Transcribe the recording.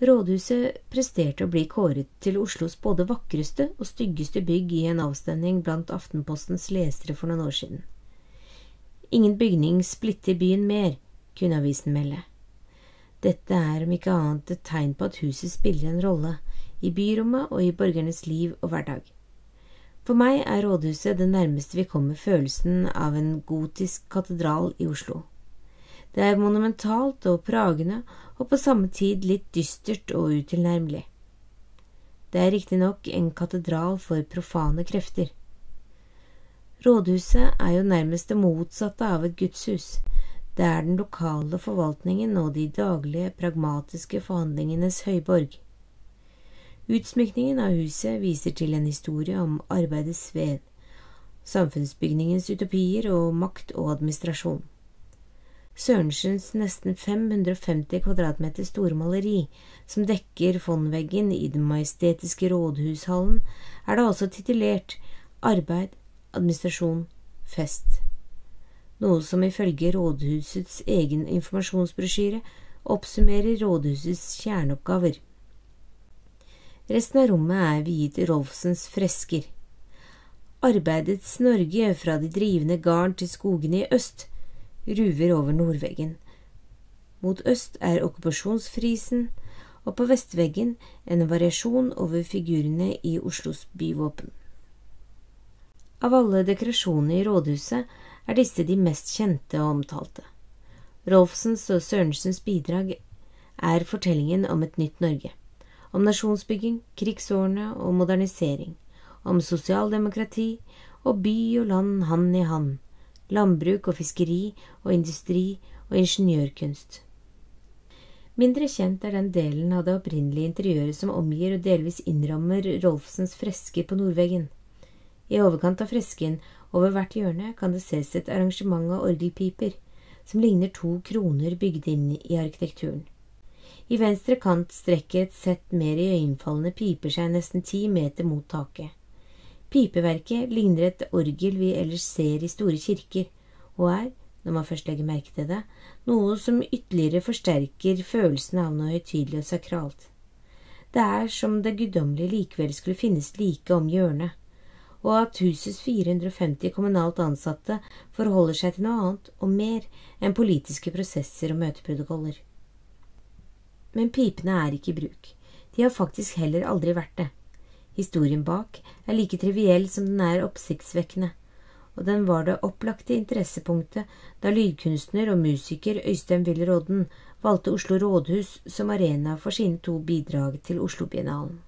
Rådhuset presterte å bli kåret til Oslos både vakreste og styggeste bygg i en avstemning blant Aftenpostens lesere for noen år siden. Ingen bygning splitter byen mer, kunne avisen melde. Dette er om ikke annet et tegn på at huset spiller en rolle i byrommet og i borgernes liv og hverdag. For meg er rådhuset det nærmeste vi kommer følelsen av en gotisk katedral i Oslo. Det er monumentalt og pragende, og på samme tid litt dystert og utilnærmelig. Det er riktig nok en katedral for profane krefter. Rådhuset er jo nærmest det motsatte av et gudshus. Det er den lokale forvaltningen og de daglige pragmatiske forhandlingenes høyborg. Utsmykningen av huset viser til en historie om arbeidets vev, samfunnsbygningens utopier og makt og administrasjon. Sørensens nesten 550 kvadratmeter store maleri, som dekker fondveggen i den majestetiske rådhushallen, er da også titulert Arbeid, administrasjon, fest. Noe som ifølge rådhusets egen informasjonsbrosjyre oppsummerer rådhusets kjerneoppgaver. Resten av rommet er viet Rolfsens fresker. Arbeidets Norge fra de drivende garn til skogene i øst ruver over nordveggen. Mot øst er okkupasjonsfrisen, og på vestveggen en variasjon over figurene i Oslos byvåpen. Av alle dekorasjonene i rådhuset er disse de mest kjente og omtalte. Rolfsens og Sørensens bidrag er fortellingen om et nytt Norge, om nasjonsbygging, krigsårene og modernisering, om sosialdemokrati og by og land hand i hand, landbruk og fiskeri og industri og ingeniørkunst. Mindre kjent er den delen av det opprinnelige interiøret som omgir og delvis innrammer Rolfsens fresker på nordveggen. I overkant av fresken, over hvert hjørne, kan det ses et arrangement av orgelpiper, som ligner 2 kroner bygd inn i arkitekturen. I venstre kant strekker et sett mer iøynefallende piper seg nesten 10 meter mot taket. Pipeverket ligner et orgel vi ellers ser i store kirker, og er, når man først legger merke til det, noe som ytterligere forsterker følelsen av noe høytidelig og sakralt. Det er som det guddommelige likevel skulle finnes like om hjørnet, og at husets 450 kommunalt ansatte forholder seg til noe annet og mer enn politiske prosesser og møteprotokoller. Men pipene er ikke i bruk. De har faktisk heller aldri vært det. Historien bak er like triviell som den er oppsiktsvekkende, og den var det opplagte interessepunktet da lydkunstner og musiker Øystein Wille Rodden valgte Oslo Rådhus som arena for sine 2 bidrag til Oslo-biennalen.